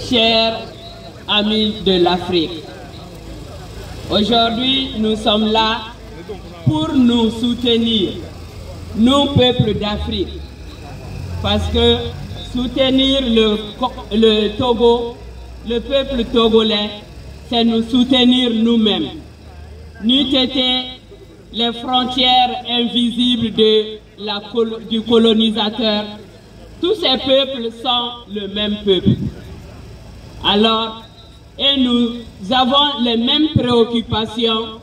chers amis de l'Afrique, aujourd'hui nous sommes là pour nous soutenir, nous peuples d'Afrique, parce que soutenir le Togo, le peuple togolais, c'est nous soutenir nous-mêmes. N'eût été les frontières invisibles du colonisateur, tous ces peuples sont le même peuple. Alors, et nous avons les mêmes préoccupations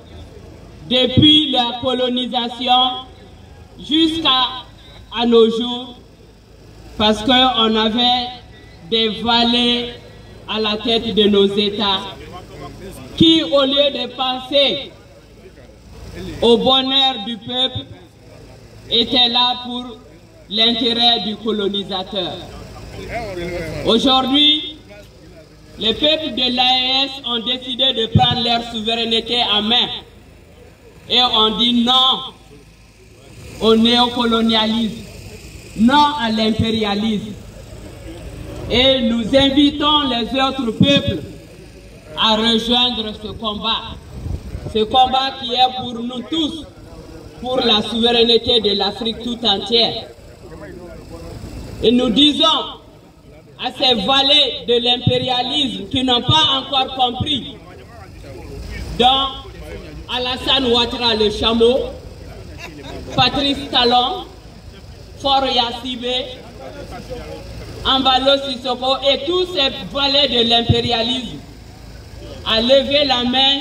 depuis la colonisation jusqu'à nos jours, parce qu'on avait des valets à la tête de nos États qui, au lieu de penser au bonheur du peuple, étaient là pour l'intérêt du colonisateur. Aujourd'hui, les peuples de l'AES ont décidé de prendre leur souveraineté en main et on dit non au néocolonialisme, non à l'impérialisme. Et nous invitons les autres peuples à rejoindre ce combat qui est pour nous tous, pour la souveraineté de l'Afrique tout entière. Et nous disons à ces valets de l'impérialisme qui n'ont pas encore compris, dont Alassane Ouattara le chameau, Patrice Talon, Faure Yacibé, Embalo Sissoko et tous ces valets de l'impérialisme à lever la main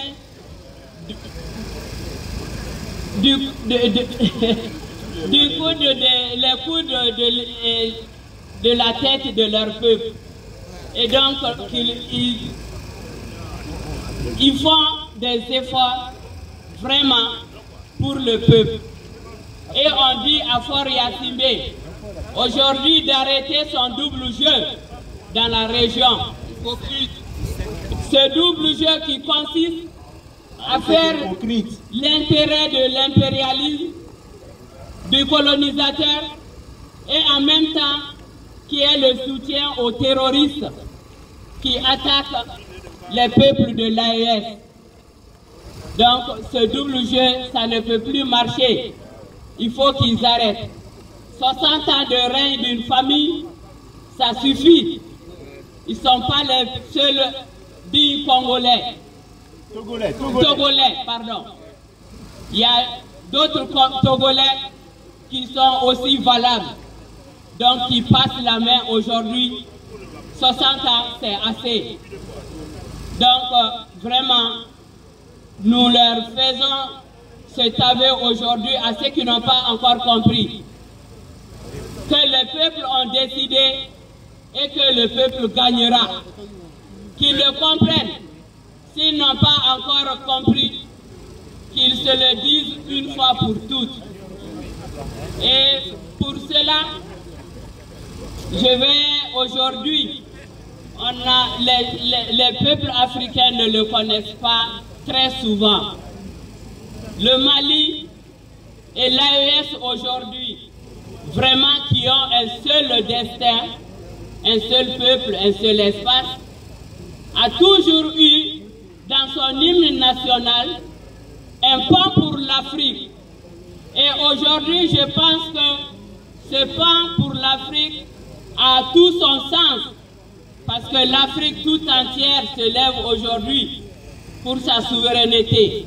de la tête de leur peuple. Et donc, ils font des efforts vraiment pour le peuple. Et on dit à Faure Yacibé aujourd'hui d'arrêter son double jeu dans la région. Ce double jeu qui consiste à faire l'intérêt de l'impérialisme, du colonisateur, et en même temps qui est le soutien aux terroristes qui attaquent les peuples de l'AES. Donc ce double jeu, ça ne peut plus marcher. Il faut qu'ils arrêtent. 60 ans de règne d'une famille, ça suffit. Ils ne sont pas les seuls dits Congolais. Togolais, pardon. Il y a d'autres Togolais qui sont aussi valables. Donc, qui passent la main aujourd'hui. 60 ans, c'est assez. Donc, vraiment, nous leur faisons cet aveu aujourd'hui à ceux qui n'ont pas encore compris que les peuples ont décidé et que le peuple gagnera. Qu'ils le comprennent. S'ils n'ont pas encore compris, qu'ils se le disent une fois pour toutes. Et pour cela, je vais aujourd'hui, les peuples africains ne le connaissent pas très souvent. Le Mali et l'AES aujourd'hui, vraiment qui ont un seul destin, un seul peuple, un seul espace, a toujours eu dans son hymne national un pan pour l'Afrique. Et aujourd'hui, je pense que ce pan pour l'Afrique a tout son sens, parce que l'Afrique tout entière se lève aujourd'hui pour sa souveraineté.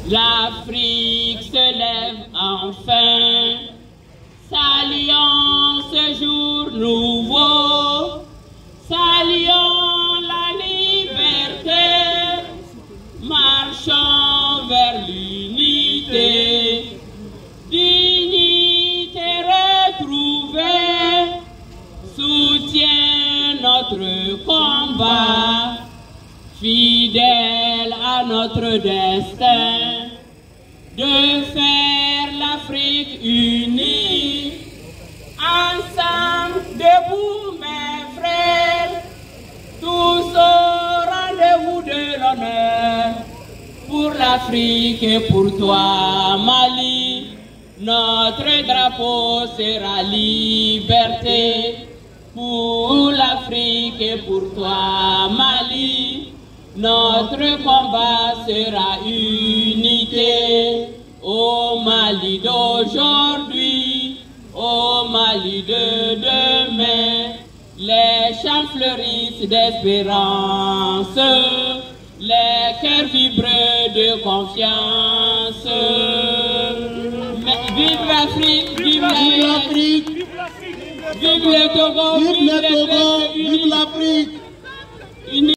L'Afrique se lève enfin, saluons ce jour nouveau, saluons la liberté, marchons vers l'unité, dignité retrouvée, soutiens notre combat, fidèle à notre destin, de faire l'Afrique unie, ensemble, debout mes frères, tous au rendez-vous de l'honneur, pour l'Afrique et pour toi Mali, notre drapeau sera liberté, pour l'Afrique. l'Afrique et pour toi, Mali, notre combat sera unité. Au Mali d'aujourd'hui, au Mali de demain, les champs fleurissent d'espérance, les cœurs vibrent de confiance. Vive l'Afrique, vive l'Afrique, vive le Togo, vive l'Afrique.